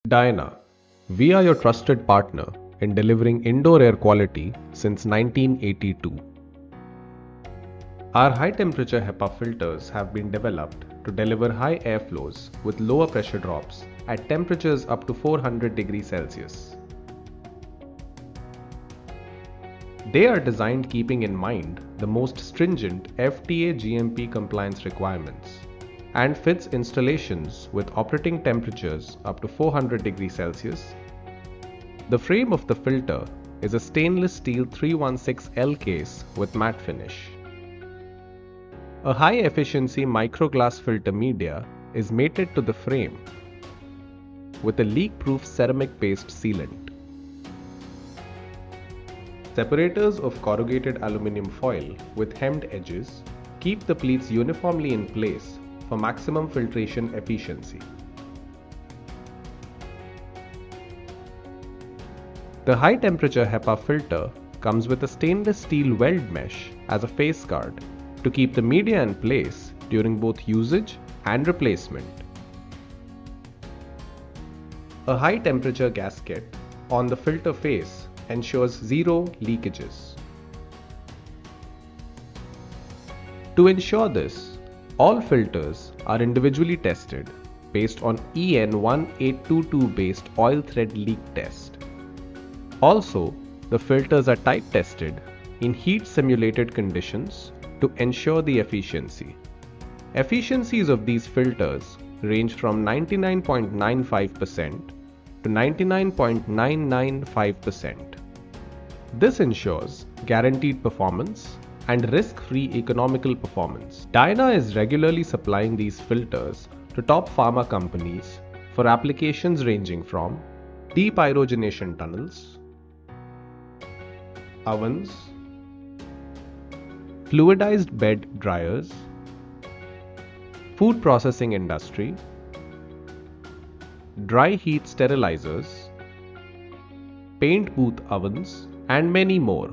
Diana, we are your trusted partner in delivering indoor air quality since 1982. Our high-temperature HEPA filters have been developed to deliver high airflows with lower pressure drops at temperatures up to 400 degrees Celsius. They are designed keeping in mind the most stringent FTA GMP compliance requirements and fits installations with operating temperatures up to 400 degrees Celsius. The frame of the filter is a stainless steel 316L case with matte finish. A high-efficiency microglass filter media is mated to the frame with a leak-proof ceramic paste sealant. Separators of corrugated aluminum foil with hemmed edges keep the pleats uniformly in place for maximum filtration efficiency. The high-temperature HEPA filter comes with a stainless steel weld mesh as a face guard to keep the media in place during both usage and replacement. A high-temperature gasket on the filter face ensures zero leakages. To ensure this, all filters are individually tested based on EN 1822 based oil thread leak test. Also, the filters are type tested in heat simulated conditions to ensure the efficiency. Efficiencies of these filters range from 99.95% to 99.995%. This ensures guaranteed performance and risk-free economical performance. Diana is regularly supplying these filters to top pharma companies for applications ranging from depyrogenation tunnels, ovens, fluidized bed dryers, food processing industry, dry heat sterilizers, paint booth ovens, and many more.